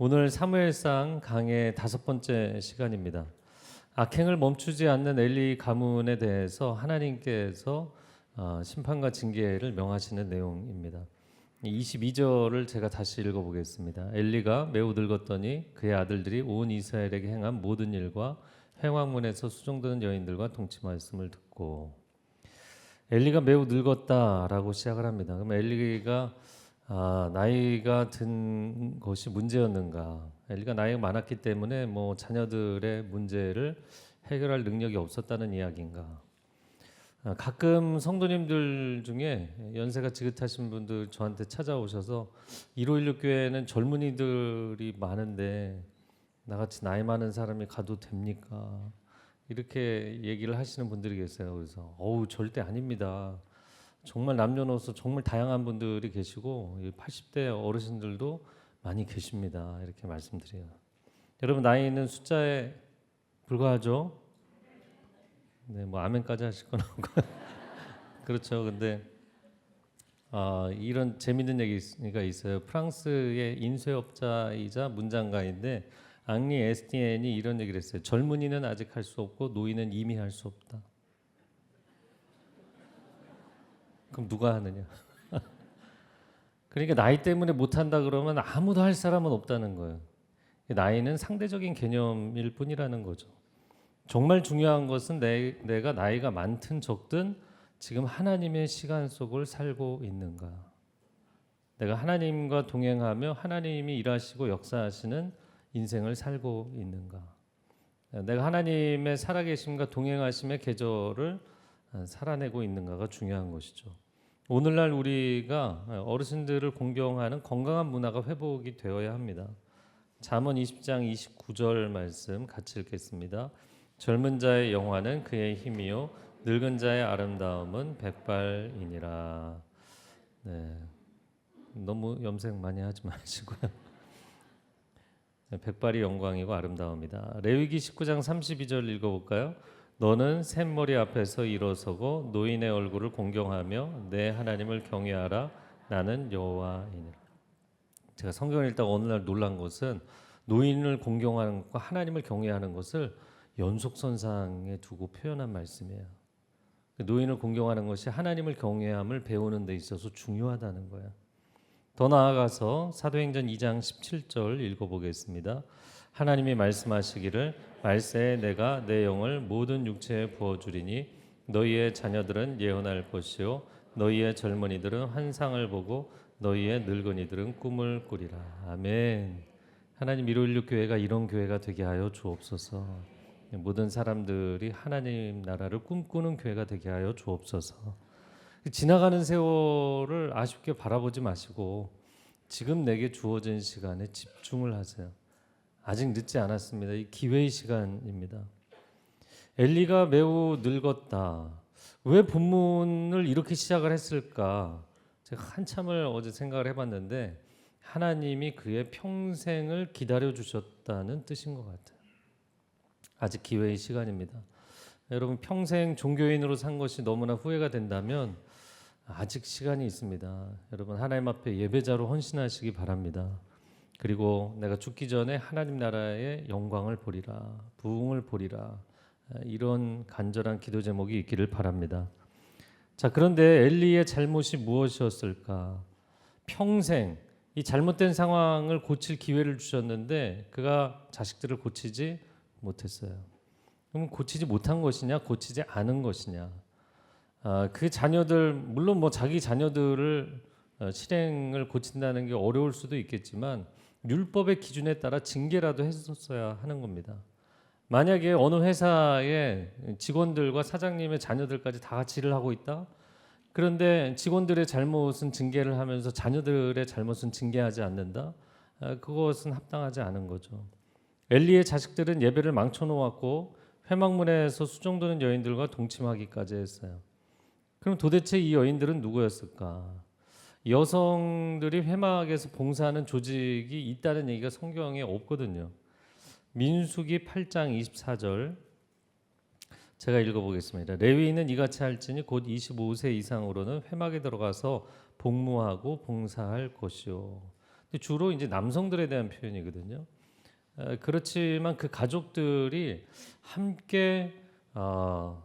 오늘 사무엘상 강의 5번째 시간입니다. 악행을 멈추지 않는 엘리 가문에 대해서 하나님께서 심판과 징계를 명하시는 내용입니다. 22절을 제가 다시 읽어보겠습니다. 엘리가 매우 늙었더니 그의 아들들이 온 이스라엘에게 행한 모든 일과 회막문에서 수종드는 여인들과 동침하였음을 듣고. 엘리가 매우 늙었다라고 시작을 합니다. 그럼 엘리가 나이가 든 것이 문제였는가? 엘리가 나이가 많았기 때문에 자녀들의 문제를 해결할 능력이 없었다는 이야기인가? 가끔 성도님들 중에 연세가 지긋하신 분들 저한테 찾아오셔서 1516 교회는 젊은이들이 많은데 나같이 나이 많은 사람이 가도 됩니까? 이렇게 얘기를 하시는 분들이 계세요. 그래서 절대 아닙니다. 정말 남녀노소 정말 다양한 분들이 계시고 80대 어르신들도 많이 계십니다. 이렇게 말씀드려요. 여러분 나이는 숫자에 불과하죠? 네, 아멘까지 하실 건 없고 그렇죠. 근데 이런 재밌는 얘기가 있어요. 프랑스의 인쇄업자이자 문장가인데 앙리 에스티엔이 이런 얘기를 했어요. 젊은이는 아직 할 수 없고 노인은 이미 할 수 없다. 그럼 누가 하느냐? 그러니까 나이 때문에 못한다 그러면 아무도 할 사람은 없다는 거예요. 나이는 상대적인 개념일 뿐이라는 거죠. 정말 중요한 것은 내가 나이가 많든 적든 지금 하나님의 시간 속을 살고 있는가. 내가 하나님과 동행하며 하나님이 일하시고 역사하시는 인생을 살고 있는가. 내가 하나님의 살아계심과 동행하심의 계절을 살아내고 있는가가 중요한 것이죠. 오늘날 우리가 어르신들을 공경하는 건강한 문화가 회복이 되어야 합니다. 잠언 20장 29절 말씀 같이 읽겠습니다. 젊은 자의 영화는 그의 힘이요 늙은 자의 아름다움은 백발이니라. 네, 너무 염색 많이 하지 마시고요. 백발이 영광이고 아름다움이다. 레위기 19장 32절 읽어볼까요? 너는 샘머리 앞에서 일어서고 노인의 얼굴을 공경하며 내 하나님을 경외하라. 나는 여호와이니라. 제가 성경을 읽다가 어느 날 놀란 것은 노인을 공경하는 것과 하나님을 경외하는 것을 연속선상에 두고 표현한 말씀이에요. 노인을 공경하는 것이 하나님을 경외함을 배우는 데 있어서 중요하다는 거예요. 더 나아가서 사도행전 2장 17절 읽어보겠습니다. 하나님이 말씀하시기를 말세에 내가 내 영을 모든 육체에 부어주리니 너희의 자녀들은 예언할 것이요 너희의 젊은이들은 환상을 보고 너희의 늙은이들은 꿈을 꾸리라. 아멘. 하나님 1516 교회가 이런 교회가 되게 하여 주옵소서. 모든 사람들이 하나님 나라를 꿈꾸는 교회가 되게 하여 주옵소서. 지나가는 세월을 아쉽게 바라보지 마시고 지금 내게 주어진 시간에 집중을 하세요. 아직 늦지 않았습니다. 이 기회의 시간입니다. 엘리가 매우 늙었다. 왜 본문을 이렇게 시작을 했을까? 제가 한참을 어제 생각을 해봤는데 하나님이 그의 평생을 기다려 주셨다는 뜻인 것 같아요. 아직 기회의 시간입니다. 여러분 평생 종교인으로 산 것이 너무나 후회가 된다면 아직 시간이 있습니다. 여러분 하나님 앞에 예배자로 헌신하시기 바랍니다. 그리고 내가 죽기 전에 하나님 나라의 영광을 보리라, 부흥을 보리라, 이런 간절한 기도 제목이 있기를 바랍니다. 자, 그런데 엘리의 잘못이 무엇이었을까? 평생 이 잘못된 상황을 고칠 기회를 주셨는데 그가 자식들을 고치지 못했어요. 그럼 고치지 못한 것이냐, 고치지 않은 것이냐? 그 자녀들 물론 자기 자녀들을 실행을 고친다는 게 어려울 수도 있겠지만 율법의 기준에 따라 징계라도 했었어야 하는 겁니다. 만약에 어느 회사의 직원들과 사장님의 자녀들까지 다 같이 일을 하고 있다. 그런데 직원들의 잘못은 징계를 하면서 자녀들의 잘못은 징계하지 않는다. 그것은 합당하지 않은 거죠. 엘리의 자식들은 예배를 망쳐놓았고 회막문에서 수종드는 여인들과 동침하기까지 했어요. 그럼 도대체 이 여인들은 누구였을까? 여성들이 회막에서 봉사하는 조직이 있다는 얘기가 성경에 없거든요. 민수기 8장 24절 제가 읽어보겠습니다. 레위인은 이같이 할지니 곧 25세 이상으로는 회막에 들어가서 복무하고 봉사할 것이요. 주로 이제 남성들에 대한 표현이거든요. 그렇지만 그 가족들이 함께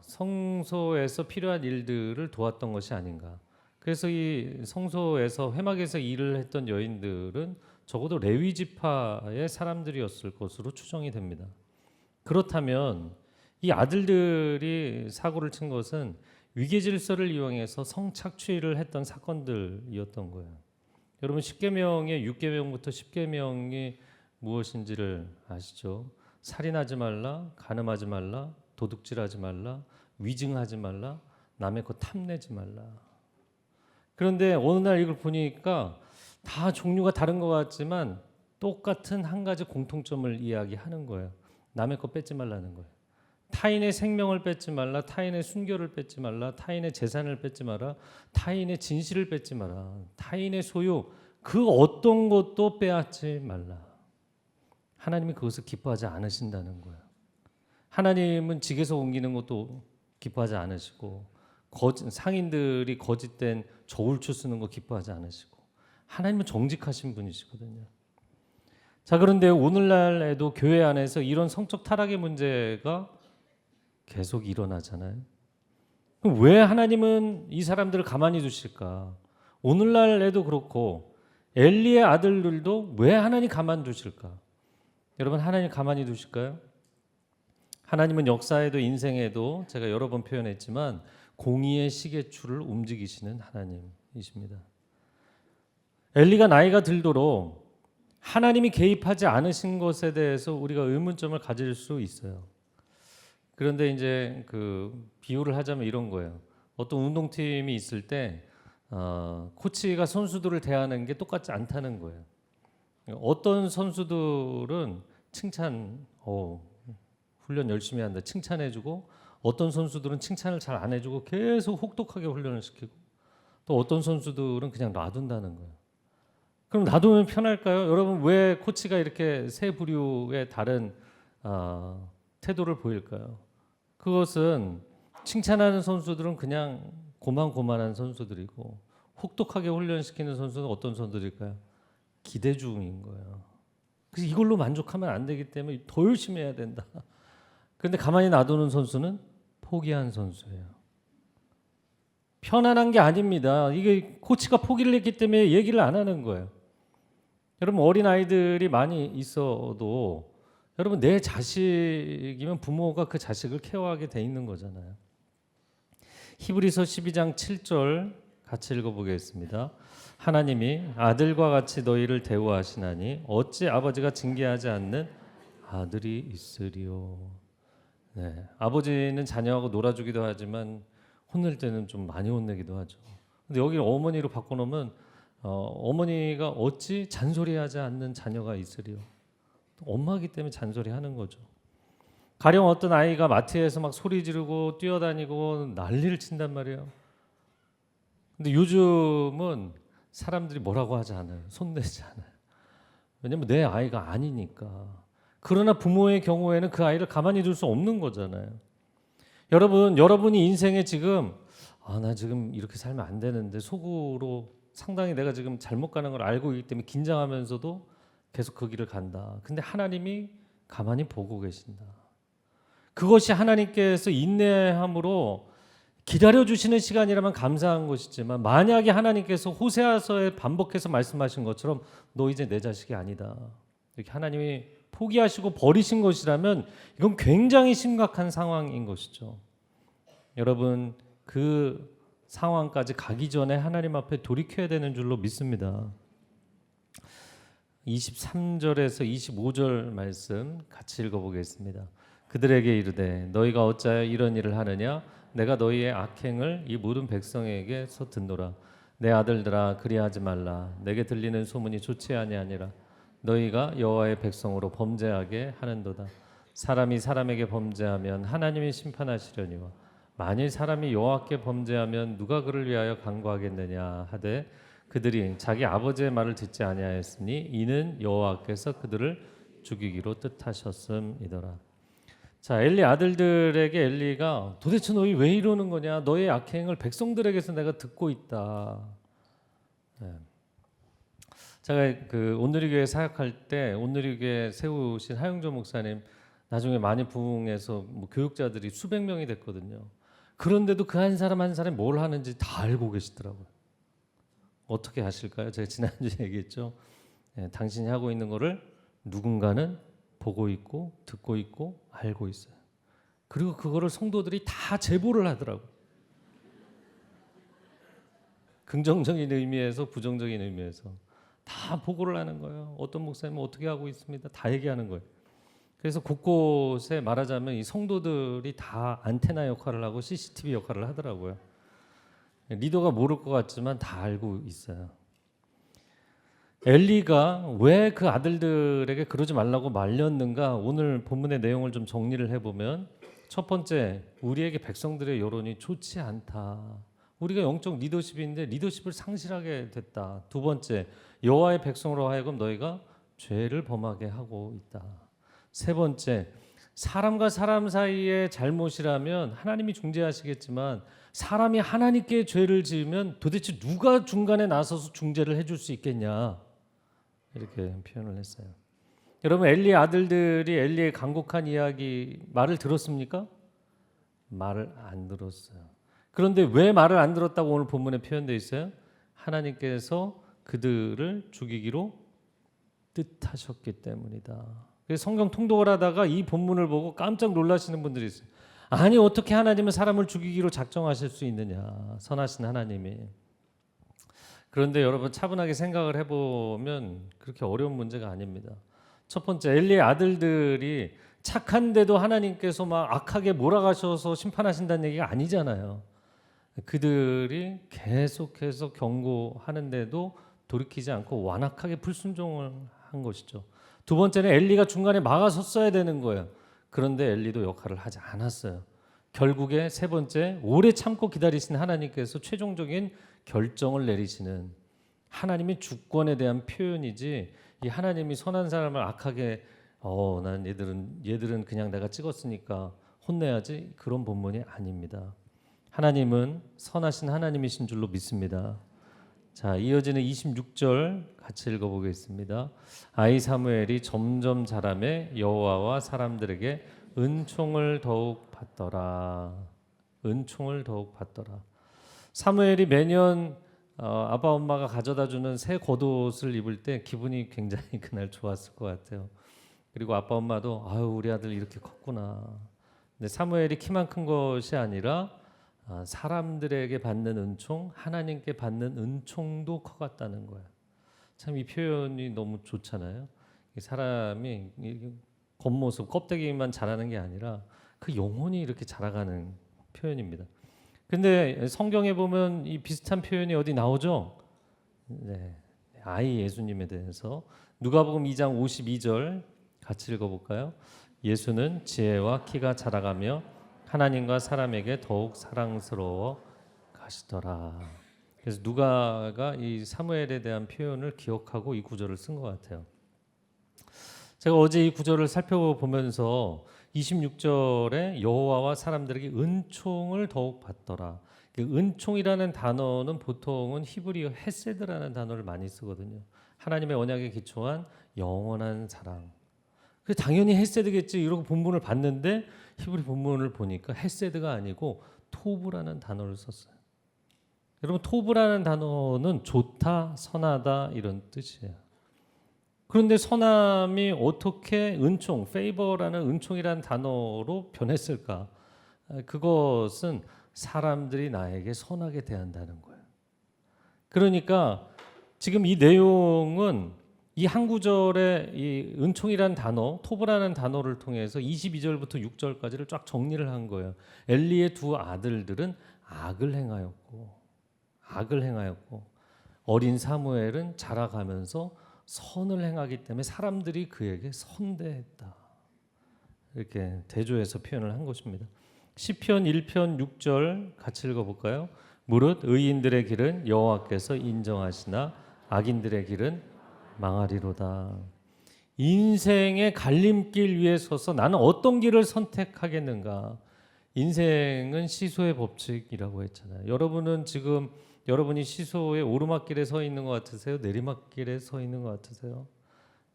성소에서 필요한 일들을 도왔던 것이 아닌가. 그래서 이 성소에서 회막에서 일을 했던 여인들은 적어도 레위 지파의 사람들이었을 것으로 추정이 됩니다. 그렇다면 이 아들들이 사고를 친 것은 위계 질서를 이용해서 성착취를 했던 사건들이었던 거예요. 여러분 10계명의 6계명부터 10계명이 무엇인지를 아시죠? 살인하지 말라, 간음하지 말라, 도둑질하지 말라, 위증하지 말라, 남의 것 탐내지 말라. 그런데 어느 날 이걸 보니까 다 종류가 다른 것 같지만 똑같은 한 가지 공통점을 이야기하는 거예요. 남의 것 뺏지 말라는 거예요. 타인의 생명을 뺏지 말라, 타인의 순결을 뺏지 말라, 타인의 재산을 뺏지 마라, 타인의 진실을 뺏지 마라, 타인의 소유 그 어떤 것도 빼앗지 말라. 하나님이 그것을 기뻐하지 않으신다는 거예요. 하나님은 직에서 옮기는 것도 기뻐하지 않으시고 상인들이 거짓된 저울추 쓰는 거 기뻐하지 않으시고 하나님은 정직하신 분이시거든요. 자, 그런데 오늘날에도 교회 안에서 이런 성적 타락의 문제가 계속 일어나잖아요. 그럼 왜 하나님은 이 사람들을 가만히 두실까? 오늘날에도 그렇고 엘리의 아들들도 왜 하나님 가만히 두실까? 여러분 하나님 가만히 두실까요? 하나님은 역사에도 인생에도 제가 여러 번 표현했지만 공의의 시계추를 움직이시는 하나님이십니다. 엘리가 나이가 들도록 하나님이 개입하지 않으신 것에 대해서 우리가 의문점을 가질 수 있어요. 그런데 이제 그 비유를 하자면 이런 거예요. 어떤 운동팀이 있을 때 코치가 선수들을 대하는 게 똑같지 않다는 거예요. 어떤 선수들은 칭찬, 훈련 열심히 한다, 칭찬해주고 어떤 선수들은 칭찬을 잘 안 해주고 계속 혹독하게 훈련을 시키고 또 어떤 선수들은 그냥 놔둔다는 거예요. 그럼 놔두면 편할까요? 여러분 왜 코치가 이렇게 세 부류의 다른 태도를 보일까요? 그것은 칭찬하는 선수들은 그냥 고만고만한 선수들이고 혹독하게 훈련시키는 선수는 어떤 선수들일까요? 기대중인 거예요. 그래서 이걸로 만족하면 안 되기 때문에 더 열심히 해야 된다. 그런데 가만히 놔두는 선수는 포기한 선수예요. 편안한 게 아닙니다. 이게 코치가 포기를 했기 때문에 얘기를 안 하는 거예요. 여러분 어린 아이들이 많이 있어도 여러분 내 자식이면 부모가 그 자식을 케어하게 돼 있는 거잖아요. 히브리서 12장 7절 같이 읽어보겠습니다. 하나님이 아들과 같이 너희를 대우하시나니 어찌 아버지가 징계하지 않는 아들이 있으리요. 네, 아버지는 자녀하고 놀아주기도 하지만 혼낼 때는 좀 많이 혼내기도 하죠. 근데 여기 어머니로 바꿔놓으면 어머니가 어찌 잔소리하지 않는 자녀가 있으리요. 엄마이기 때문에 잔소리하는 거죠. 가령 어떤 아이가 마트에서 막 소리 지르고 뛰어다니고 난리를 친단 말이에요. 근데 요즘은 사람들이 뭐라고 하지 않아요. 손대지 않아요. 왜냐면 내 아이가 아니니까. 그러나 부모의 경우에는 그 아이를 가만히 둘 수 없는 거잖아요. 여러분이 인생에 지금 나 지금 이렇게 살면 안 되는데 속으로 상당히 내가 지금 잘못 가는 걸 알고 있기 때문에 긴장하면서도 계속 그 길을 간다. 근데 하나님이 가만히 보고 계신다. 그것이 하나님께서 인내함으로 기다려주시는 시간이라면 감사한 것이지만 만약에 하나님께서 호세아서에 반복해서 말씀하신 것처럼 너 이제 내 자식이 아니다. 이렇게 하나님이 포기하시고 버리신 것이라면 이건 굉장히 심각한 상황인 것이죠. 여러분 그 상황까지 가기 전에 하나님 앞에 돌이켜야 되는 줄로 믿습니다. 23절에서 25절 말씀 같이 읽어보겠습니다. 그들에게 이르되 너희가 어찌하여 이런 일을 하느냐 내가 너희의 악행을 이 모든 백성에게서 듣노라. 내 아들들아 그리하지 말라. 내게 들리는 소문이 좋지 아니하니라. 너희가 여호와의 백성으로 범죄하게 하는도다. 사람이 사람에게 범죄하면 하나님이 심판하시려니와 만일 사람이 여호와께 범죄하면 누가 그를 위하여 간구하겠느냐 하되 그들이 자기 아버지의 말을 듣지 아니하였으니 이는 여호와께서 그들을 죽이기로 뜻하셨음이더라. 자, 엘리 아들들에게 엘리가 도대체 너희 왜 이러는 거냐? 너의 악행을 백성들에게서 내가 듣고 있다. 네. 제가 그 온누리교회 사역할 때 온누리교회 세우신 하용조 목사님 나중에 많이 부흥해서 뭐 교육자들이 수백 명이 됐거든요. 그런데도 그 한 사람 한 사람이 뭘 하는지 다 알고 계시더라고요. 어떻게 하실까요? 제가 지난주에 얘기했죠. 당신이 하고 있는 거를 누군가는 보고 있고 듣고 있고 알고 있어요. 그리고 그거를 성도들이 다 제보를 하더라고요. 긍정적인 의미에서 부정적인 의미에서 다 보고를 하는 거예요. 어떤 목사님은 어떻게 하고 있습니다. 다 얘기하는 거예요. 그래서 곳곳에 말하자면 이 성도들이 다 안테나 역할을 하고 CCTV 역할을 하더라고요. 리더가 모를 것 같지만 다 알고 있어요. 엘리가 왜 그 아들들에게 그러지 말라고 말렸는가? 오늘 본문의 내용을 좀 정리를 해보면 첫 번째, 우리에게 백성들의 여론이 좋지 않다. 우리가 영적 리더십인데 리더십을 상실하게 됐다. 두 번째, 여호와의 백성으로 하여금 너희가 죄를 범하게 하고 있다. 세 번째, 사람과 사람 사이의 잘못이라면 하나님이 중재하시겠지만 사람이 하나님께 죄를 지으면 도대체 누가 중간에 나서서 중재를 해줄 수 있겠냐, 이렇게 표현을 했어요. 여러분, 엘리의 아들들이 엘리의 간곡한 이야기 말을 들었습니까? 말을 안 들었어요. 그런데 왜 말을 안 들었다고 오늘 본문에 표현되어 있어요? 하나님께서 그들을 죽이기로 뜻하셨기 때문이다. 그래서 성경 통독을 하다가 이 본문을 보고 깜짝 놀라시는 분들이 있어요. 아니, 어떻게 하나님은 사람을 죽이기로 작정하실 수 있느냐, 선하신 하나님이. 그런데 여러분, 차분하게 생각을 해보면 그렇게 어려운 문제가 아닙니다. 첫 번째, 엘리의 아들들이 착한데도 하나님께서 막 악하게 몰아가셔서 심판하신다는 얘기가 아니잖아요. 그들이 계속해서 경고하는데도 돌이키지 않고 완악하게 불순종을 한 것이죠. 두 번째는 엘리가 중간에 막아섰어야 되는 거예요. 그런데 엘리도 역할을 하지 않았어요. 결국에 세 번째, 오래 참고 기다리신 하나님께서 최종적인 결정을 내리시는, 하나님의 주권에 대한 표현이지, 이 하나님이 선한 사람을 악하게 난 얘들은 그냥 내가 찍었으니까 혼내야지, 그런 본문이 아닙니다. 하나님은 선하신 하나님이신 줄로 믿습니다. 자, 이어지는 26절 같이 읽어보겠습니다. 아이 사무엘이 점점 자라매 여호와와 사람들에게 은총을 더욱 받더라. 은총을 더욱 받더라. 사무엘이 매년 아빠 엄마가 가져다주는 새 겉옷을 입을 때 기분이 굉장히 그날 좋았을 것 같아요. 그리고 아빠 엄마도 아유, 우리 아들 이렇게 컸구나. 근데 사무엘이 키만 큰 것이 아니라 사람들에게 받는 은총, 하나님께 받는 은총도 커갔다는 거예요. 참 이 표현이 너무 좋잖아요. 사람이 겉모습, 껍데기만 자라는 게 아니라 그 영혼이 이렇게 자라가는 표현입니다. 근데 성경에 보면 이 비슷한 표현이 어디 나오죠? 네, 아이 예수님에 대해서 누가복음 2장 52절 같이 읽어볼까요? 예수는 지혜와 키가 자라가며 하나님과 사람에게 더욱 사랑스러워 가시더라. 그래서 누가가 이 사무엘에 대한 표현을 기억하고 이 구절을 쓴 것 같아요. 제가 어제 이 구절을 살펴보면서 26절에 여호와와 사람들에게 은총을 더욱 받더라. 은총이라는 단어는 보통은 히브리어 헤세드라는 단어를 많이 쓰거든요. 하나님의 언약에 기초한 영원한 사랑. 그 당연히 헤세드겠지 이러고 본문을 봤는데 히브리 본문을 보니까 헤세드가 아니고 토브라는 단어를 썼어요. 여러분, 토브라는 단어는 좋다, 선하다 이런 뜻이에요. 그런데 선함이 어떻게 은총, 페이버라는 은총이라는 단어로 변했을까? 그것은 사람들이 나에게 선하게 대한다는 거예요. 그러니까 지금 이 내용은 이 한 구절의 이 은총이라는 단어, 토브라는 단어를 통해서 22절부터 6절까지를 쫙 정리를 한 거예요. 엘리의 두 아들들은 악을 행하였고 어린 사무엘은 자라가면서 선을 행하기 때문에 사람들이 그에게 선대했다. 이렇게 대조해서 표현을 한 것입니다. 시편 1편 6절 같이 읽어볼까요? 무릇 의인들의 길은 여호와께서 인정하시나 악인들의 길은 망하리로다. 인생의 갈림길 위에 서서 나는 어떤 길을 선택하겠는가? 인생은 시소의 법칙이라고 했잖아요. 여러분은 지금 여러분이 시소의 오르막길에 서 있는 것 같으세요? 내리막길에 서 있는 것 같으세요?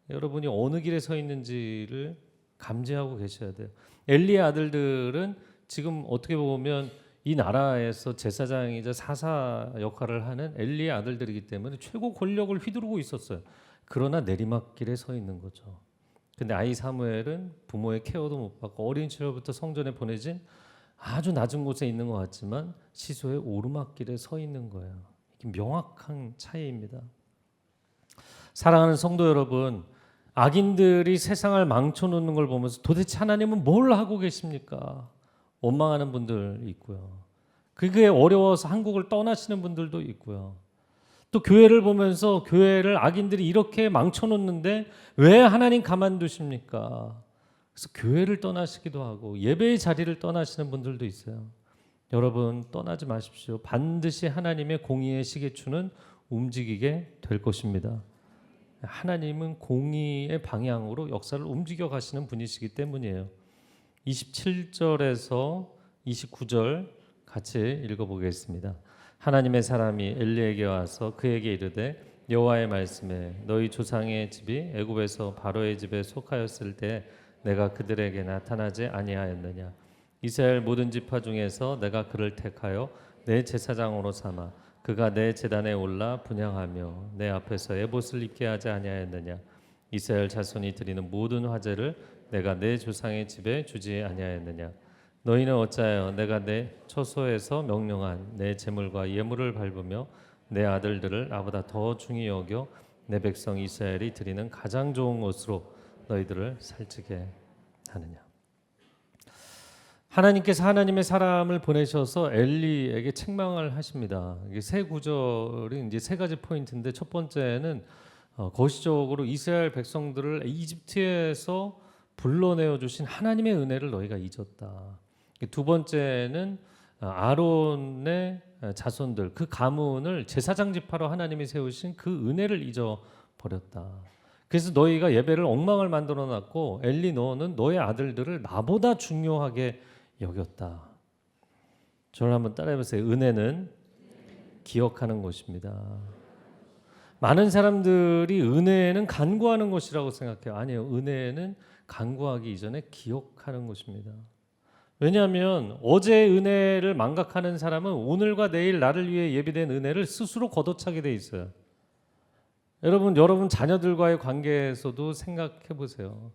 여러분이 어느 길에 서 있는지를 감지하고 계셔야 돼요. 엘리의 아들들은 지금 어떻게 보면 이 나라에서 제사장이자 사사 역할을 하는 엘리의 아들들이기 때문에 최고 권력을 휘두르고 있었어요. 그러나 내리막길에 서 있는 거죠. 근데 아이 사무엘은 부모의 케어도 못 받고 어린 시절부터 성전에 보내진 아주 낮은 곳에 있는 것 같지만 시소의 오르막길에 서 있는 거예요. 이게 명확한 차이입니다. 사랑하는 성도 여러분, 악인들이 세상을 망쳐놓는 걸 보면서 도대체 하나님은 뭘 하고 계십니까? 원망하는 분들 있고요. 그게 어려워서 한국을 떠나시는 분들도 있고요. 또 교회를 보면서 교회를 악인들이 이렇게 망쳐놓는데 왜 하나님 가만두십니까? 그래서 교회를 떠나시기도 하고 예배의 자리를 떠나시는 분들도 있어요. 여러분 떠나지 마십시오. 반드시 하나님의 공의의 시계추는 움직이게 될 것입니다. 하나님은 공의의 방향으로 역사를 움직여 가시는 분이시기 때문이에요. 27절에서 29절 같이 읽어보겠습니다. 하나님의 사람이 엘리에게 와서 그에게 이르되 여호와의 말씀에 너희 조상의 집이 애굽에서 바로의 집에 속하였을 때 내가 그들에게 나타나지 아니하였느냐. 이스라엘 모든 지파 중에서 내가 그를 택하여 내 제사장으로 삼아 그가 내 제단에 올라 분향하며 내 앞에서 에봇을 입게 하지 아니하였느냐. 이스라엘 자손이 드리는 모든 화제를 내가 내 조상의 집에 주지 아니하였느냐. 너희는 어찌하여 내가 내 처소에서 명령한 내 제물과 예물을 밟으며 내 아들들을 나보다 더 중히 여겨 내 백성 이스라엘이 드리는 가장 좋은 것으로 너희들을 살찌게 하느냐. 하나님께서 하나님의 사람을 보내셔서 엘리에게 책망을 하십니다. 이게 세 구절이 이제 세 가지 포인트인데 첫 번째는 거시적으로 이스라엘 백성들을 이집트에서 불러내어 주신 하나님의 은혜를 너희가 잊었다. 두 번째는 아론의 자손들 그 가문을 제사장 지파로 하나님이 세우신 그 은혜를 잊어버렸다. 그래서 너희가 예배를 엉망을 만들어 놨고 엘리 너는 너의 아들들을 나보다 중요하게 여겼다. 저를 한번 따라해보세요. 은혜는 기억하는 것입니다. 많은 사람들이 은혜는 간구하는 것이라고 생각해요. 아니에요. 은혜는 간구하기 이전에 기억하는 것입니다. 왜냐하면 어제의 은혜를 망각하는 사람은 오늘과 내일 나를 위해 예비된 은혜를 스스로 걷어차게 돼 있어요. 여러분 자녀들과의 관계에서도 생각해 보세요.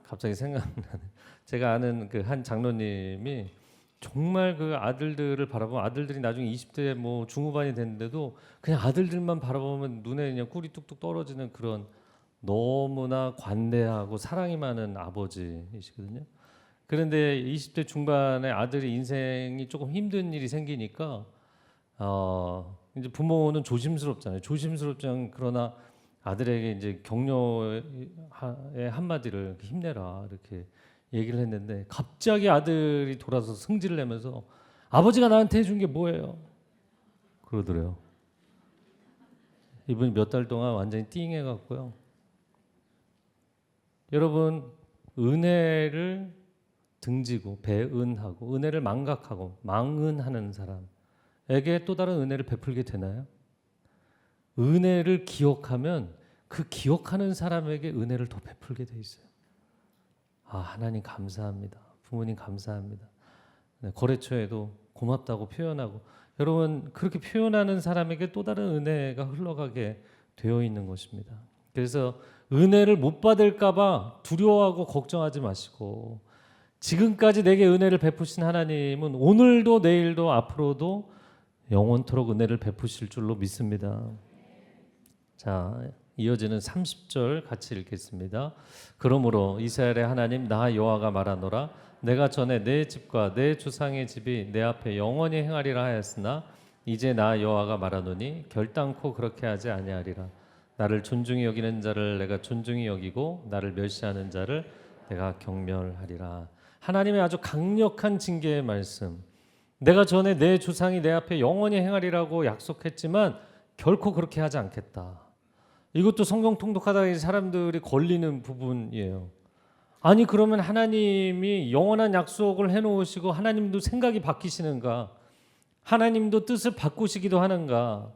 갑자기 생각나네. 제가 아는 그 한 장로님이 정말 그 아들들을 바라보면 아들들이 나중에 20대 뭐 중후반이 됐는데도 그냥 아들들만 바라보면 눈에 그냥 꿀이 뚝뚝 떨어지는 그런 너무나 관대하고 사랑이 많은 아버지이시거든요. 그런데 20대 중반에 아들이 인생이 조금 힘든 일이 생기니까 이제 부모는 조심스럽잖아요. 조심스럽지만 그러나 아들에게 이제 격려의 한마디를 힘내라 이렇게 얘기를 했는데 갑자기 아들이 돌아서 승질을 내면서 아버지가 나한테 해준 게 뭐예요? 그러더래요. 이분이 몇 달 동안 완전히 띵해갖고요. 여러분 은혜를 등지고 배은하고 은혜를 망각하고 망은하는 사람에게 또 다른 은혜를 베풀게 되나요? 은혜를 기억하면 그 기억하는 사람에게 은혜를 더 베풀게 돼 있어요. 하나님 감사합니다. 부모님 감사합니다. 거래처에도 고맙다고 표현하고 여러분 그렇게 표현하는 사람에게 또 다른 은혜가 흘러가게 되어 있는 것입니다. 그래서 은혜를 못 받을까 봐 두려워하고 걱정하지 마시고 지금까지 내게 은혜를 베푸신 하나님은 오늘도 내일도 앞으로도 영원토록 은혜를 베푸실 줄로 믿습니다. 자, 이어지는 30절 같이 읽겠습니다. 그러므로 이스라엘의 하나님 나 여호와가 말하노라 내가 전에 내 집과 내 조상의 집이 내 앞에 영원히 행하리라 하였으나 이제 나 여호와가 말하노니 결단코 그렇게 하지 아니하리라. 나를 존중히 여기는 자를 내가 존중히 여기고 나를 멸시하는 자를 내가 경멸하리라. 하나님의 아주 강력한 징계의 말씀. 내가 전에 내 조상이 내 앞에 영원히 행하리라고 약속했지만 결코 그렇게 하지 않겠다. 이것도 성경 통독하다가 사람들이 걸리는 부분이에요. 아니 그러면 하나님이 영원한 약속을 해놓으시고 하나님도 생각이 바뀌시는가? 하나님도 뜻을 바꾸시기도 하는가?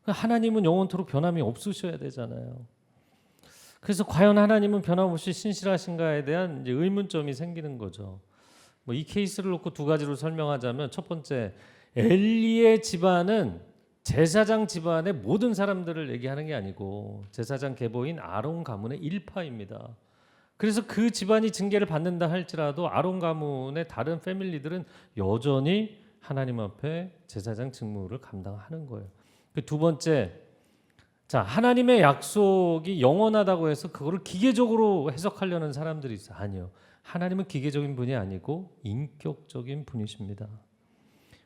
하나님은 영원토록 변함이 없으셔야 되잖아요. 그래서 과연 하나님은 변함없이 신실하신가에 대한 이제 의문점이 생기는 거죠. 뭐 이 케이스를 놓고 두 가지로 설명하자면, 첫 번째, 엘리의 집안은 제사장 집안의 모든 사람들을 얘기하는 게 아니고 제사장 계보인 아론 가문의 일파입니다. 그래서 그 집안이 징계를 받는다 할지라도 아론 가문의 다른 패밀리들은 여전히 하나님 앞에 제사장 직무를 감당하는 거예요. 그 두 번째, 자, 하나님의 약속이 영원하다고 해서 그거를 기계적으로 해석하려는 사람들이 있어요. 아니요. 하나님은 기계적인 분이 아니고 인격적인 분이십니다.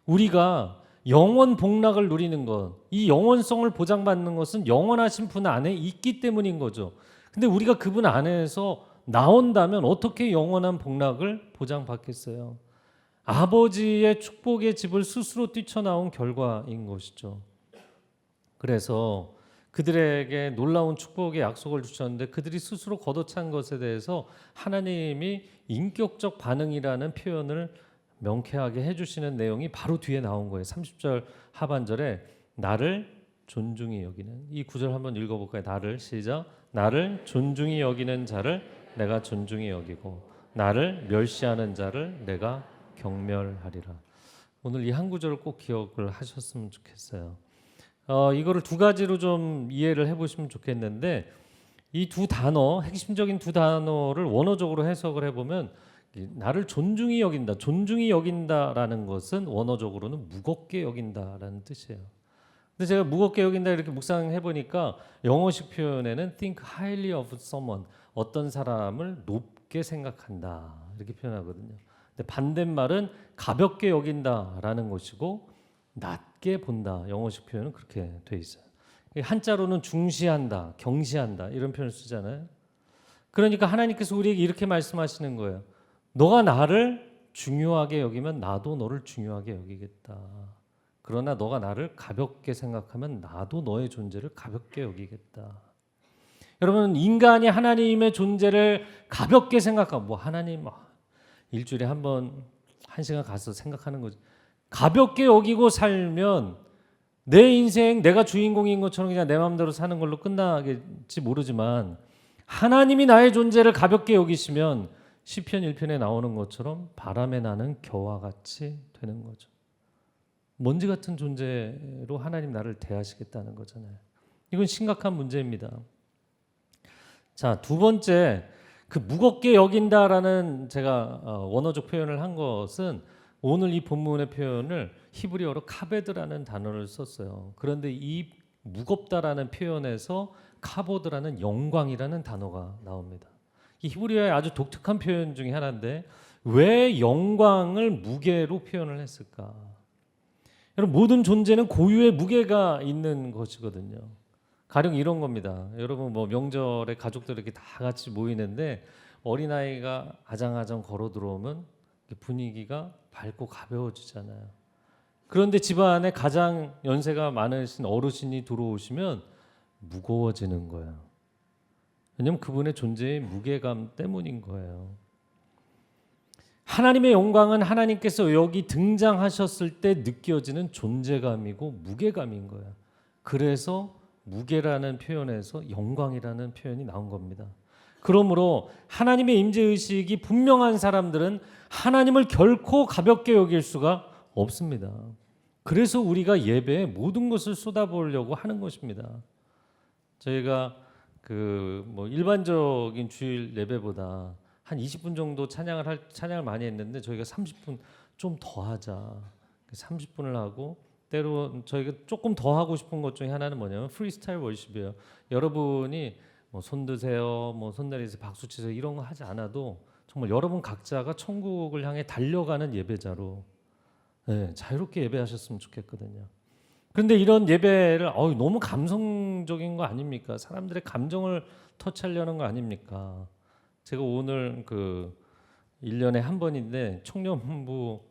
우리가 영원 복락을 누리는 것, 이 영원성을 보장받는 것은 영원하신 분 안에 있기 때문인 거죠. 근데 우리가 그분 안에서 나온다면 어떻게 영원한 복락을 보장받겠어요? 아버지의 축복의 집을 스스로 뛰쳐나온 결과인 것이죠. 그래서 그들에게 놀라운 축복의 약속을 주셨는데 그들이 스스로 걷어찬 것에 대해서 하나님이 인격적 반응이라는 표현을 명쾌하게 해주시는 내용이 바로 뒤에 나온 거예요. 30절 하반절에 나를 존중히 여기는, 이 구절 한번 읽어볼까요? 나를, 시작. 나를 존중히 여기는 자를 내가 존중히 여기고 나를 멸시하는 자를 내가 경멸하리라. 오늘 이 한 구절을 꼭 기억을 하셨으면 좋겠어요. 이거를 두 가지로 좀 이해를 해보시면 좋겠는데, 이 두 단어, 핵심적인 두 단어를 원어적으로 해석을 해보면 나를 존중히 여긴다, 존중히 여긴다라는 것은 원어적으로는 무겁게 여긴다라는 뜻이에요. 근데 제가 무겁게 여긴다 이렇게 묵상해 보니까 영어식 표현에는 think highly of someone, 어떤 사람을 높게 생각한다 이렇게 표현하거든요. 근데 반대말은 가볍게 여긴다라는 것이고 낮게 본다, 영어식 표현은 그렇게 돼 있어요. 한자로는 중시한다, 경시한다 이런 표현을 쓰잖아요. 그러니까 하나님께서 우리에게 이렇게 말씀하시는 거예요. 너가 나를 중요하게 여기면 나도 너를 중요하게 여기겠다. 그러나 너가 나를 가볍게 생각하면 나도 너의 존재를 가볍게 여기겠다. 여러분, 인간이 하나님의 존재를 가볍게 생각하고, 뭐 하나님 일주일에 한 번, 한 시간 가서 생각하는 거지. 가볍게 여기고 살면 내 인생 내가 주인공인 것처럼 그냥 내 마음대로 사는 걸로 끝나겠지 모르지만, 하나님이 나의 존재를 가볍게 여기시면 시편 1편에 나오는 것처럼 바람에 나는 겨와 같이 되는 거죠. 먼지 같은 존재로 하나님 나를 대하시겠다는 거잖아요. 이건 심각한 문제입니다. 자, 두 번째, 그 무겁게 여긴다라는 제가 원어적 표현을 한 것은 오늘 이 본문의 표현을 히브리어로 카베드라는 단어를 썼어요. 그런데 이 무겁다라는 표현에서 카보드라는 영광이라는 단어가 나옵니다. 이 히브리어의 아주 독특한 표현 중에 하나인데 왜 영광을 무게로 표현을 했을까? 여러분, 모든 존재는 고유의 무게가 있는 것이거든요. 가령 이런 겁니다. 여러분, 뭐 명절에 가족들 이렇게 다 같이 모이는데 어린아이가 아장아장 걸어 들어오면 분위기가 밝고 가벼워지잖아요. 그런데 집안에 가장 연세가 많으신 어르신이 들어오시면 무거워지는 거예요. 왜냐하면 그분의 존재의 무게감 때문인 거예요. 하나님의 영광은 하나님께서 여기 등장하셨을 때 느껴지는 존재감이고 무게감인 거예요. 그래서 무게라는 표현에서 영광이라는 표현이 나온 겁니다. 그러므로 하나님의 임재의식이 분명한 사람들은 하나님을 결코 가볍게 여길 수가 없습니다. 그래서 우리가 예배에 모든 것을 쏟아부으려고 하는 것입니다. 저희가 뭐 일반적인 주일 예배보다 한 20분 정도 찬양을 많이 했는데 저희가 30분 좀 더 하자. 30분을 하고 때로 저희가 조금 더 하고 싶은 것 중에 하나는 뭐냐면 프리스타일 월십이에요. 여러분이 뭐 손 드세요, 뭐 손 내리세요, 박수 치세요 이런 거 하지 않아도 정말 여러분 각자가 천국을 향해 달려가는 예배자로 자유롭게 예배하셨으면 좋겠거든요. 그런데 이런 예배를 너무 감성적인 거 아닙니까? 사람들의 감정을 터치하려는 거 아닙니까? 제가 오늘 1년에 한 번인데 청년부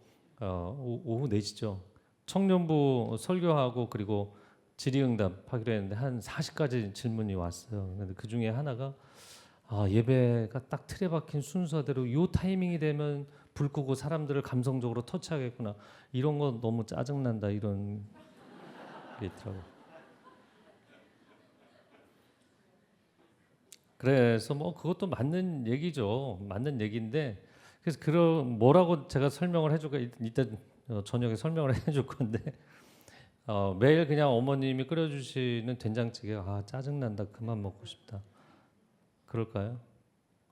오후 4시죠. 청년부 설교하고 그리고 질의응답 하기로 했는데 한 40가지 질문이 왔어요. 근데 그 중에 하나가 예배가 딱 틀에 박힌 순서대로 요 타이밍이 되면 불 끄고 사람들을 감성적으로 터치하겠구나. 이런 거 너무 짜증난다. 이런 게 있더라고요. 그래서 뭐 그것도 맞는 얘기죠. 맞는 얘기인데 그래서 그런 뭐라고 제가 설명을 해줄까 이따 저녁에 설명을 해줄 건데 매일 그냥 어머님이 끓여주시는 된장찌개 짜증난다. 그만 먹고 싶다. 그럴까요?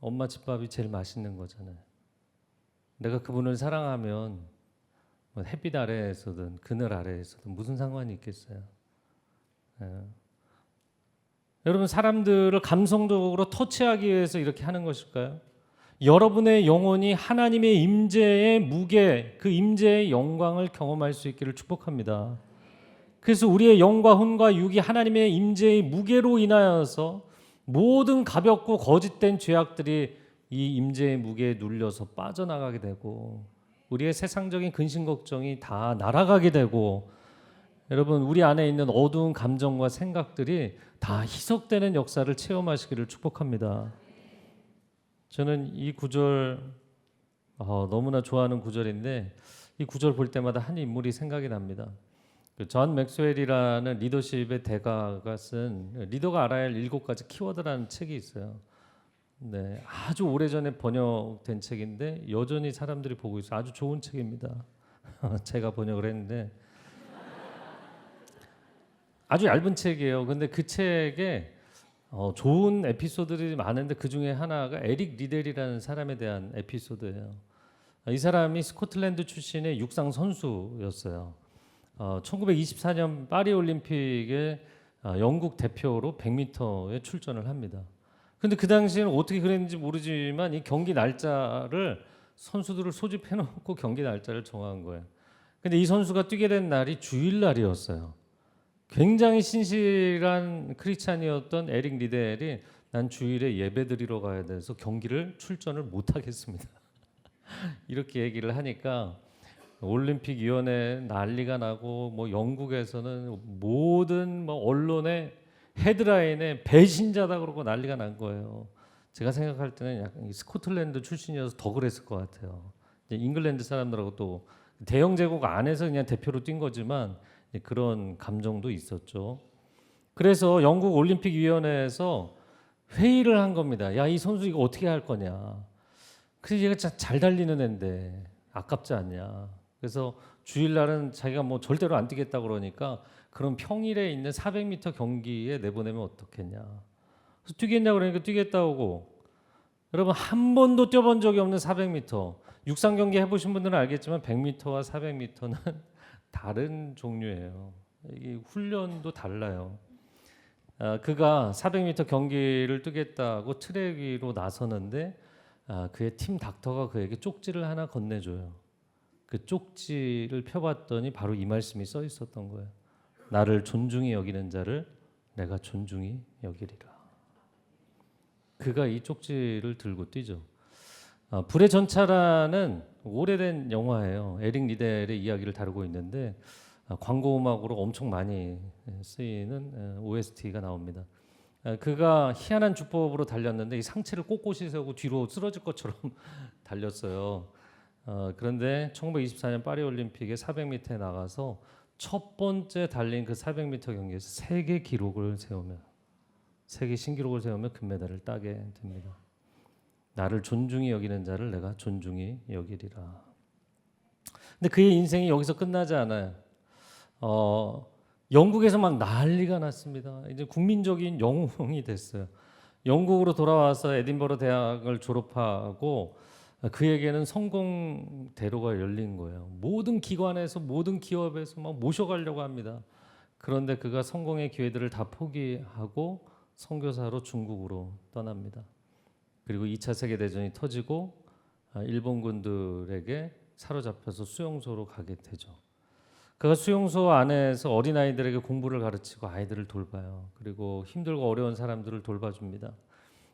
엄마 집밥이 제일 맛있는 거잖아요. 내가 그분을 사랑하면 뭐 햇빛 아래에서든 그늘 아래에서든 무슨 상관이 있겠어요. 예. 여러분 사람들을 감성적으로 터치하기 위해서 이렇게 하는 것일까요? 여러분의 영혼이 하나님의 임재의 무게, 그 임재의 영광을 경험할 수 있기를 축복합니다. 그래서 우리의 영과 혼과 육이 하나님의 임재의 무게로 인하여서 모든 가볍고 거짓된 죄악들이 이 임재의 무게에 눌려서 빠져나가게 되고 우리의 세상적인 근심 걱정이 다 날아가게 되고 여러분 우리 안에 있는 어두운 감정과 생각들이 다 희석되는 역사를 체험하시기를 축복합니다. 저는 이 구절 너무나 좋아하는 구절인데 이 구절 볼 때마다 한 인물이 생각이 납니다. 존 맥스웰이라는 리더십의 대가가 쓴 리더가 알아야 할 7가지 키워드라는 책이 있어요. 네, 아주 오래전에 번역된 책인데 여전히 사람들이 보고 있어요. 아주 좋은 책입니다. 제가 번역을 했는데 아주 얇은 책이에요. 근데 그 책에 좋은 에피소드들이 많은데 그 중에 하나가 에릭 리델이라는 사람에 대한 에피소드예요. 이 사람이 스코틀랜드 출신의 육상 선수였어요. 1924년 파리 올림픽에 영국 대표로 100m에 출전을 합니다. 근데 그 당시에는 어떻게 그랬는지 모르지만 이 경기 날짜를 선수들을 소집해 놓고 경기 날짜를 정한 거예요. 근데 이 선수가 뛰게 된 날이 주일날이었어요. 굉장히 신실한 크리스찬이었던 에릭 리델이 난 주일에 예배 드리러 가야 돼서 경기를 출전을 못 하겠습니다. 이렇게 얘기를 하니까 올림픽 위원회 난리가 나고 뭐 영국에서는 모든 뭐 언론의 헤드라인에 배신자다 그러고 난리가 난 거예요. 제가 생각할 때는 약간 스코틀랜드 출신이어서 더 그랬을 것 같아요. 잉글랜드 사람들하고 또 대영 제국 안에서 그냥 대표로 뛴 거지만 그런 감정도 있었죠. 그래서 영국 올림픽 위원회에서 회의를 한 겁니다. 야, 이 선수 이거 어떻게 할 거냐. 그래서 얘가 잘 달리는 애인데 아깝지 않냐. 그래서 주일날은 자기가 뭐 절대로 안 뛰겠다 그러니까 그럼 평일에 있는 400m 경기에 내보내면 어떻겠냐. 그래서 뛰겠냐 그러니까 뛰겠다고. 여러분 한 번도 뛰어본 적이 없는 400m. 육상 경기 해보신 분들은 알겠지만 100m와 400m는 다른 종류예요. 이 훈련도 달라요. 그가 400m 경기를 뛰겠다고 트랙 위로 나서는데 그의 팀 닥터가 그에게 쪽지를 하나 건네줘요. 그 쪽지를 펴봤더니 바로 이 말씀이 써 있었던 거예요. 나를 존중히 여기는 자를 내가 존중히 여기리라. 그가 이 쪽지를 들고 뛰죠. 불의 전차라는 오래된 영화예요. 에릭 리델의 이야기를 다루고 있는데 광고 음악으로 엄청 많이 쓰이는 OST가 나옵니다. 그가 희한한 주법으로 달렸는데 이 상체를 꼿꼿이 세우고 뒤로 쓰러질 것처럼 달렸어요. 그런데 1924년 파리 올림픽에 400m에 나가서 첫 번째 달린 그 400m 경기에서 세계 기록을 세우며 세계 신기록을 세우며 금메달을 따게 됩니다. 나를 존중히 여기는 자를 내가 존중히 여기리라. 근데 그의 인생이 여기서 끝나지 않아요. 영국에서 막 난리가 났습니다. 이제 국민적인 영웅이 됐어요. 영국으로 돌아와서 에딘버러 대학을 졸업하고 그에게는 성공 대로가 열린 거예요. 모든 기관에서 모든 기업에서 막 모셔가려고 합니다. 그런데 그가 성공의 기회들을 다 포기하고 선교사로 중국으로 떠납니다. 그리고 2차 세계대전이 터지고 일본군들에게 사로잡혀서 수용소로 가게 되죠. 그가 수용소 안에서 어린아이들에게 공부를 가르치고 아이들을 돌봐요. 그리고 힘들고 어려운 사람들을 돌봐줍니다.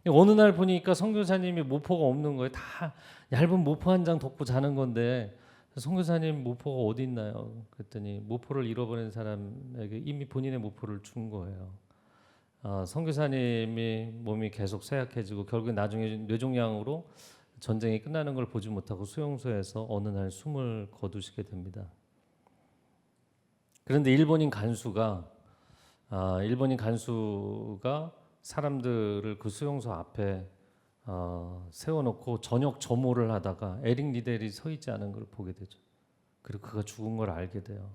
어느 날 보니까 선교사님이 모포가 없는 거예요. 다 얇은 모포 한 장 덮고 자는 건데 선교사님 모포가 어디 있나요? 그랬더니 모포를 잃어버린 사람에게 이미 본인의 모포를 준 거예요. 선교사님이 몸이 계속 쇠약해지고 결국 나중에 뇌종양으로 전쟁이 끝나는 걸 보지 못하고 수용소에서 어느 날 숨을 거두시게 됩니다. 그런데 일본인 간수가 사람들을 그 수용소 앞에 세워놓고 저녁 점호를 하다가 에릭 리델이 서 있지 않은 걸 보게 되죠. 그리고 그가 죽은 걸 알게 돼요.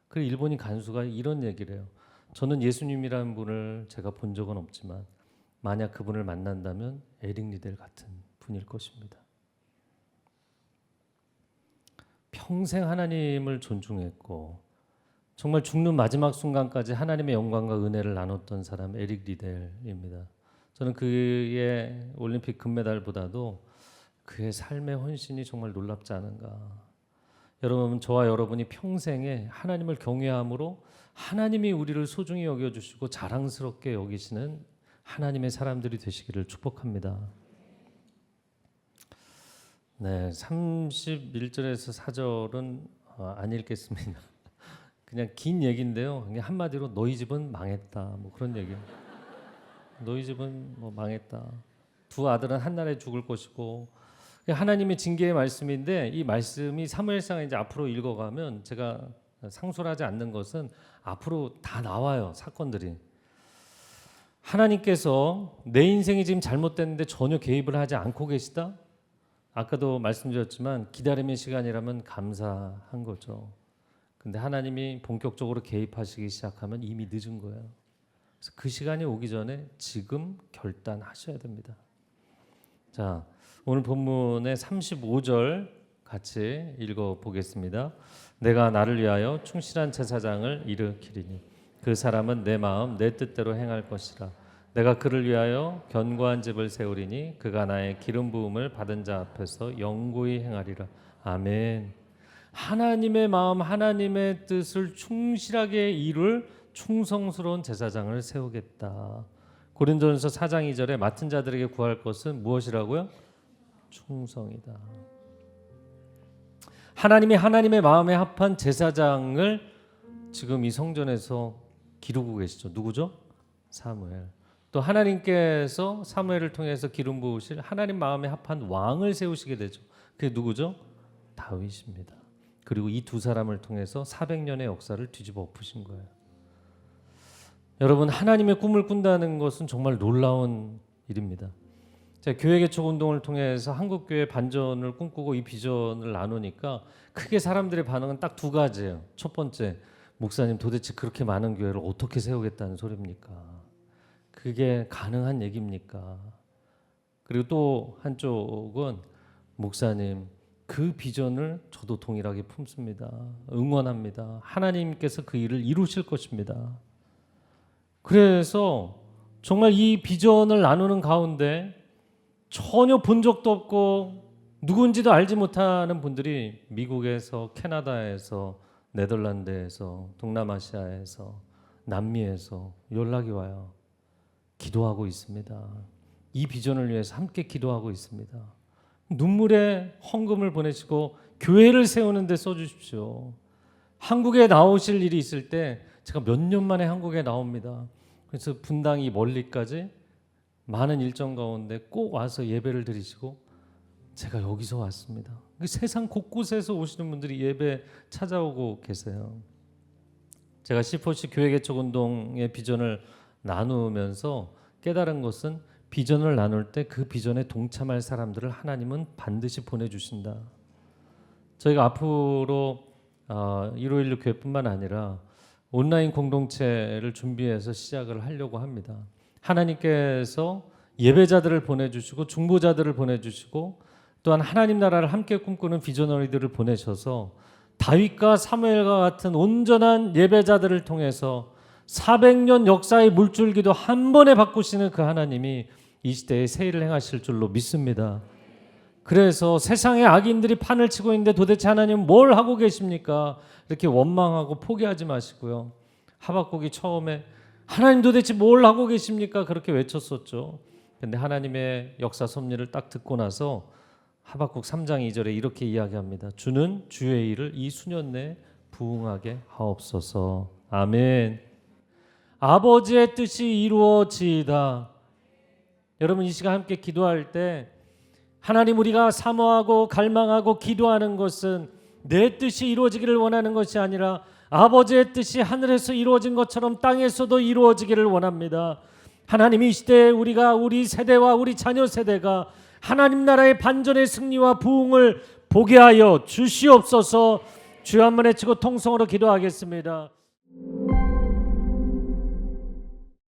그리고 일본인 간수가 이런 얘기를 해요. 저는 예수님이라는 분을 제가 본 적은 없지만 만약 그분을 만난다면 에릭 리델 같은 분일 것입니다. 평생 하나님을 존중했고 정말 죽는 마지막 순간까지 하나님의 영광과 은혜를 나눴던 사람 에릭 리델입니다. 저는 그의 올림픽 금메달보다도 그의 삶의 헌신이 정말 놀랍지 않은가. 여러분, 저와 여러분이 평생에 하나님을 경외함으로 하나님이 우리를 소중히 여겨주시고 자랑스럽게 여기시는 하나님의 사람들이 되시기를 축복합니다. 네, 31절에서 4절은 안 읽겠습니다. 그냥 긴 얘기인데요. 그냥 한마디로 너희 집은 망했다. 뭐 그런 얘기예요. 너희 집은 뭐 망했다. 두 아들은 한 날에 죽을 것이고 하나님의 징계의 말씀인데 이 말씀이 사무엘상 이제 앞으로 읽어가면 제가 상술하지 않는 것은 앞으로 다 나와요. 사건들이. 하나님께서 내 인생이 지금 잘못됐는데 전혀 개입을 하지 않고 계시다. 아까도 말씀드렸지만 기다림의 시간이라면 감사한 거죠. 근데 하나님이 본격적으로 개입하시기 시작하면 이미 늦은 거예요. 그래서 그 시간이 오기 전에 지금 결단하셔야 됩니다. 자, 오늘 본문의 35절 같이 읽어보겠습니다. 내가 나를 위하여 충실한 제사장을 일으키리니 그 사람은 내 마음 내 뜻대로 행할 것이라. 내가 그를 위하여 견고한 집을 세우리니 그가 나의 기름 부음을 받은 자 앞에서 영구히 행하리라. 아멘. 하나님의 마음, 하나님의 뜻을 충실하게 이룰 충성스러운 제사장을 세우겠다. 고린도전서 4장 2절에 맡은 자들에게 구할 것은 무엇이라고요? 충성이다. 하나님이 하나님의 마음에 합한 제사장을 지금 이 성전에서 기르고 계시죠. 누구죠? 사무엘. 또 하나님께서 사무엘을 통해서 기름 부으실 하나님 마음에 합한 왕을 세우시게 되죠. 그게 누구죠? 다윗입니다. 그리고 이 두 사람을 통해서 400년의 역사를 뒤집어 엎으신 거예요. 여러분, 하나님의 꿈을 꾼다는 것은 정말 놀라운 일입니다. 제가 교회 개척 운동을 통해서 한국교회 반전을 꿈꾸고 이 비전을 나누니까 크게 사람들의 반응은 딱 두 가지예요. 첫 번째, 목사님 도대체 그렇게 많은 교회를 어떻게 세우겠다는 소리입니까? 그게 가능한 얘기입니까? 그리고 또 한쪽은 목사님 그 비전을 저도 동일하게 품습니다. 응원합니다. 하나님께서 그 일을 이루실 것입니다. 그래서 정말 이 비전을 나누는 가운데 전혀 본 적도 없고 누군지도 알지 못하는 분들이 미국에서, 캐나다에서, 네덜란드에서, 동남아시아에서, 남미에서 연락이 와요. 기도하고 있습니다. 이 비전을 위해서 함께 기도하고 있습니다. 눈물의 헌금을 보내시고 교회를 세우는 데 써주십시오. 한국에 나오실 일이 있을 때 제가 몇 년 만에 한국에 나옵니다. 그래서 분당이 멀리까지 많은 일정 가운데 꼭 와서 예배를 드리시고 제가 여기서 왔습니다. 세상 곳곳에서 오시는 분들이 예배 찾아오고 계세요. 제가 C4C 교회 개척 운동의 비전을 나누면서 깨달은 것은 비전을 나눌 때 그 비전에 동참할 사람들을 하나님은 반드시 보내주신다. 저희가 앞으로 1516 교회뿐만 아니라 온라인 공동체를 준비해서 시작을 하려고 합니다. 하나님께서 예배자들을 보내주시고 중보자들을 보내주시고 또한 하나님 나라를 함께 꿈꾸는 비전너리들을 보내셔서 다윗과 사무엘과 같은 온전한 예배자들을 통해서 400년 역사의 물줄기도 한 번에 바꾸시는 그 하나님이 이 시대에 새 일을 행하실 줄로 믿습니다. 그래서 세상의 악인들이 판을 치고 있는데 도대체 하나님 뭘 하고 계십니까? 이렇게 원망하고 포기하지 마시고요. 하박국이 처음에 하나님 도대체 뭘 하고 계십니까? 그렇게 외쳤었죠. 근데 하나님의 역사 섭리를 딱 듣고 나서 하박국 3장 2절에 이렇게 이야기합니다. 주는 주의 일을 이 수년 내에 부응하게 하옵소서. 아멘. 아버지의 뜻이 이루어지이다. 여러분 이 시간 함께 기도할 때 하나님, 우리가 사모하고 갈망하고 기도하는 것은 내 뜻이 이루어지기를 원하는 것이 아니라 아버지의 뜻이 하늘에서 이루어진 것처럼 땅에서도 이루어지기를 원합니다. 하나님, 이 시대에 우리 세대와 우리 자녀 세대가 하나님 나라의 반전의 승리와 부흥을 보게 하여 주시옵소서. 주여, 한번 외치고 통성으로 기도하겠습니다.